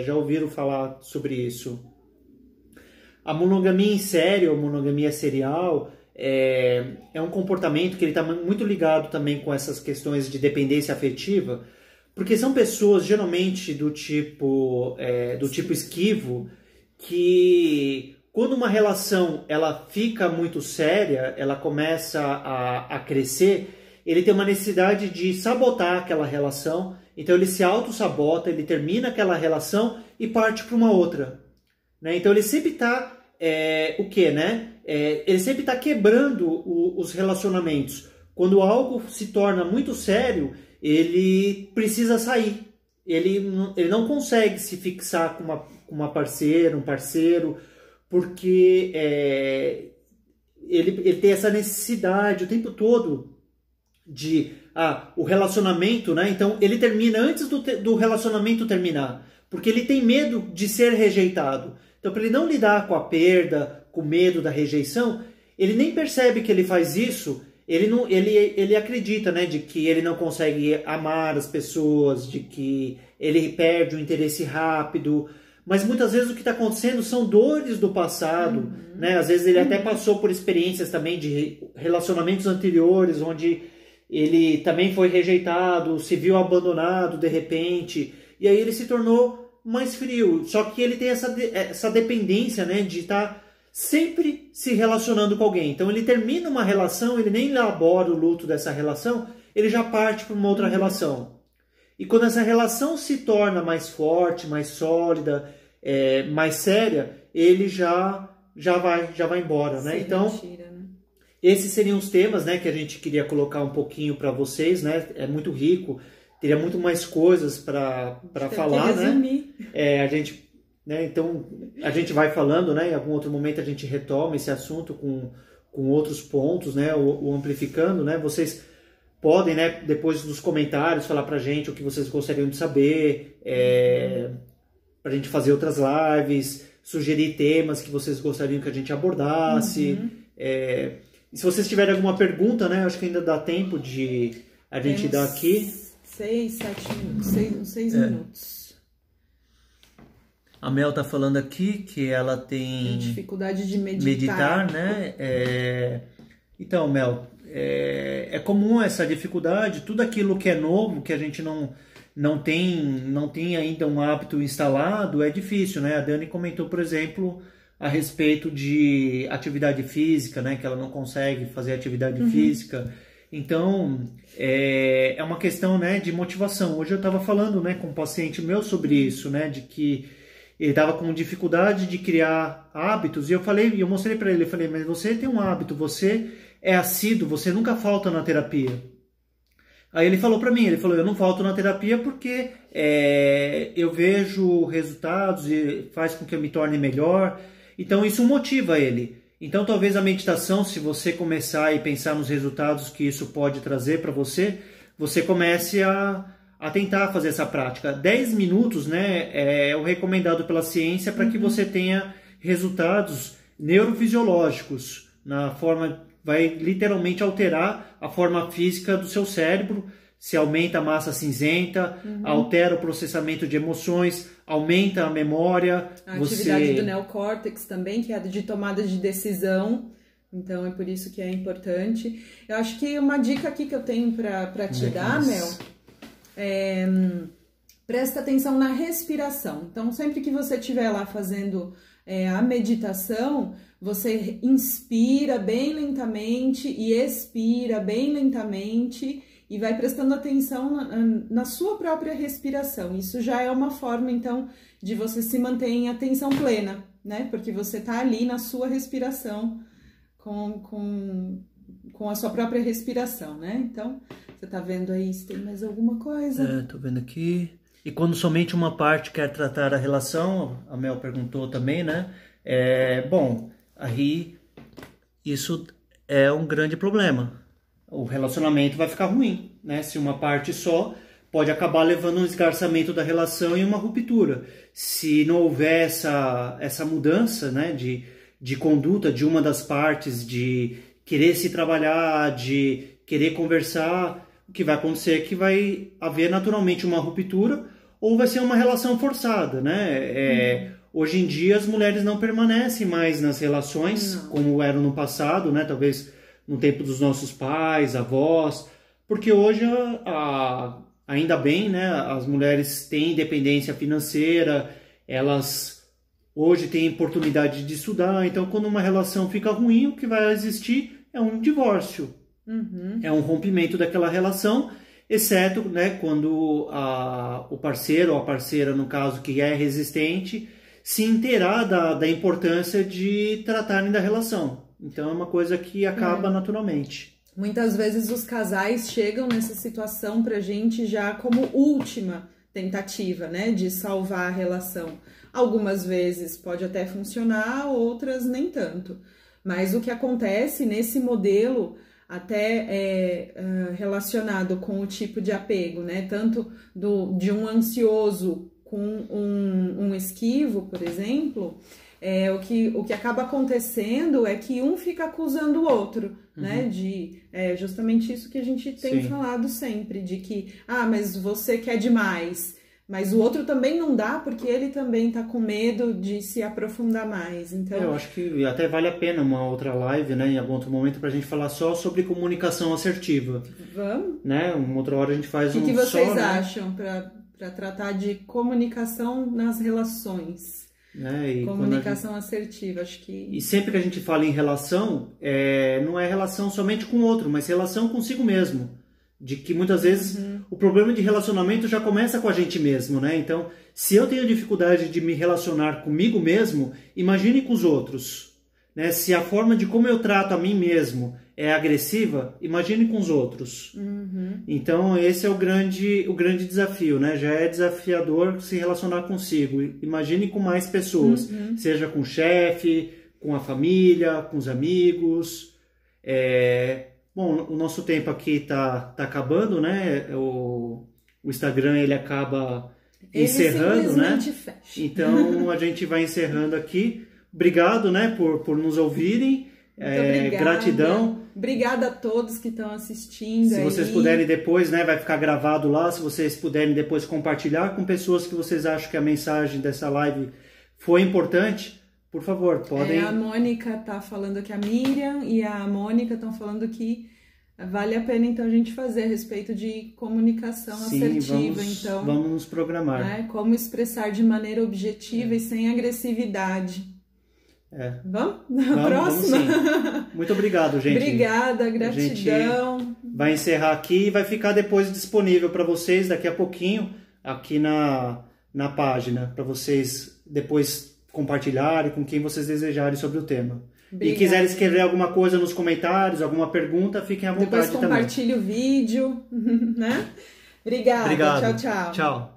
já ouviram falar sobre isso. A monogamia em série, ou monogamia serial, é um comportamento que ele está muito ligado também com essas questões de dependência afetiva, porque são pessoas geralmente do tipo esquivo, que quando uma relação ela fica muito séria, ela começa a crescer, ele tem uma necessidade de sabotar aquela relação, então ele se auto-sabota, ele termina aquela relação e parte para uma outra. Né? Então ele sempre está, ele sempre está quebrando os relacionamentos. Quando algo se torna muito sério, ele precisa sair. Ele não consegue se fixar com uma parceira, um parceiro, porque ele tem essa necessidade o tempo todo de o relacionamento, né? Então ele termina antes do relacionamento terminar, porque ele tem medo de ser rejeitado. Então, para ele não lidar com a perda, com o medo da rejeição, ele nem percebe que ele faz isso. Ele acredita, né, de que ele não consegue amar as pessoas, de que ele perde o interesse rápido. Mas muitas vezes o que está acontecendo são dores do passado, né? Às vezes ele até passou por experiências também de relacionamentos anteriores, onde ele também foi rejeitado, se viu abandonado de repente, e aí ele se tornou mais frio. Só que ele tem essa dependência, né, de estar sempre se relacionando com alguém. Então ele termina uma relação, ele nem elabora o luto dessa relação, ele já parte para uma outra relação. E quando essa relação se torna mais forte, mais sólida, mais séria, ele já vai embora, né? Então, retira, né? Esses seriam os temas, né, que a gente queria colocar um pouquinho para vocês, né? É muito rico, teria muito mais coisas para falar, né? Então a gente vai falando, né? Em algum outro momento a gente retoma esse assunto com outros pontos, né? O amplificando, né? Vocês podem, né, depois dos comentários, falar pra gente o que vocês gostariam de saber, pra gente fazer outras lives, sugerir temas que vocês gostariam que a gente abordasse. E se vocês tiverem alguma pergunta, né, acho que ainda dá tempo de a gente dar aqui. 6 minutos. A Mel tá falando aqui que ela tem dificuldade de meditar, né? Então, Mel, é comum essa dificuldade, tudo aquilo que é novo, que a gente não tem ainda um hábito instalado, é difícil, né? A Dani comentou, por exemplo, a respeito de atividade física, né? Que ela não consegue fazer atividade física. Então, é uma questão, né, de motivação. Hoje eu estava falando, né, com um paciente meu sobre isso, né? De que ele estava com dificuldade de criar hábitos. E eu mostrei para ele, eu falei, mas você tem um hábito, você é assíduo, você nunca falta na terapia. Aí ele falou para mim, eu não falto na terapia porque eu vejo resultados e faz com que eu me torne melhor. Então isso motiva ele. Então talvez a meditação, se você começar e pensar nos resultados que isso pode trazer para você, você comece a tentar fazer essa prática. 10 minutos, né, é o recomendado pela ciência para que você tenha resultados neurofisiológicos, na forma, vai literalmente alterar a forma física do seu cérebro, se aumenta a massa cinzenta, altera o processamento de emoções, aumenta a memória. A atividade do neocórtex também, que é a de tomada de decisão. Então, é por isso que é importante. Eu acho que uma dica aqui que eu tenho para te dar, Mel, é presta atenção na respiração. Então, sempre que você estiver lá fazendo a meditação, você inspira bem lentamente e expira bem lentamente e vai prestando atenção na sua própria respiração. Isso já é uma forma, então, de você se manter em atenção plena, né? Porque você tá ali na sua respiração, com a sua própria respiração, né? Então, você tá vendo aí se tem mais alguma coisa? Tô vendo aqui. E quando somente uma parte quer tratar a relação, a Mel perguntou também, né? Bom, aí isso é um grande problema. O relacionamento vai ficar ruim, né? Se uma parte só, pode acabar levando um esgarçamento da relação e uma ruptura. Se não houver essa mudança, né, de conduta de uma das partes, de querer se trabalhar, de querer conversar, o que vai acontecer é que vai haver naturalmente uma ruptura ou vai ser uma relação forçada, né? Hoje em dia as mulheres não permanecem mais nas relações como eram no passado, né? Talvez no tempo dos nossos pais, avós, porque hoje, ainda bem, né, as mulheres têm independência financeira, elas hoje têm oportunidade de estudar, então quando uma relação fica ruim, o que vai existir é um divórcio, é um rompimento daquela relação, exceto, né, quando o parceiro ou a parceira, no caso, que é resistente, se inteirar da importância de tratarem da relação. Então é uma coisa que acaba naturalmente. Muitas vezes os casais chegam nessa situação pra gente já como última tentativa, né, de salvar a relação. Algumas vezes pode até funcionar, outras nem tanto. Mas o que acontece nesse modelo, até relacionado com o tipo de apego, né, tanto de um ansioso com um esquivo, por exemplo, o que acaba acontecendo é que um fica acusando o outro, né? Justamente isso que a gente tem falado sempre, de que, mas você quer demais, mas o outro também não dá porque ele também tá com medo de se aprofundar mais. Então, eu acho que até vale a pena uma outra live, né, em algum outro momento, pra gente falar só sobre comunicação assertiva. Vamos? Né? Uma outra hora a gente faz o que vocês acham para tratar de comunicação nas relações? E comunicação assertiva, acho que... E sempre que a gente fala em relação, não é relação somente com o outro, mas relação consigo mesmo. De que muitas vezes o problema de relacionamento já começa com a gente mesmo, né? Então, se eu tenho dificuldade de me relacionar comigo mesmo, imagine com os outros. Né? Se a forma de como eu trato a mim mesmo é agressiva, imagine com os outros. Então, esse é o grande desafio, né? Já é desafiador se relacionar consigo. Imagine com mais pessoas, seja com o chefe, com a família, com os amigos. Bom, o nosso tempo aqui tá acabando, né? O Instagram, ele acaba encerrando, né? Fecha. Então, a gente vai encerrando aqui. Obrigado, né, por nos ouvirem. Gratidão. Obrigada a todos que estão assistindo. Se vocês puderem depois, né, vai ficar gravado lá. Se vocês puderem depois compartilhar com pessoas que vocês acham que a mensagem dessa live foi importante, por favor, podem... A Mônica tá falando que a Miriam e a Mônica estão falando que vale a pena, então, a gente fazer a respeito de comunicação assertiva. Vamos nos programar. Como expressar de maneira objetiva e sem agressividade. Vamos? Próxima? Vamos, muito obrigado, gente. Obrigada, gratidão. A gente vai encerrar aqui e vai ficar depois disponível para vocês daqui a pouquinho aqui na página, para vocês depois compartilharem com quem vocês desejarem sobre o tema. Obrigada. E quiserem escrever alguma coisa nos comentários, alguma pergunta, fiquem à vontade também. Depois compartilhe o vídeo, né? Obrigada. Obrigado. Tchau, tchau. Tchau.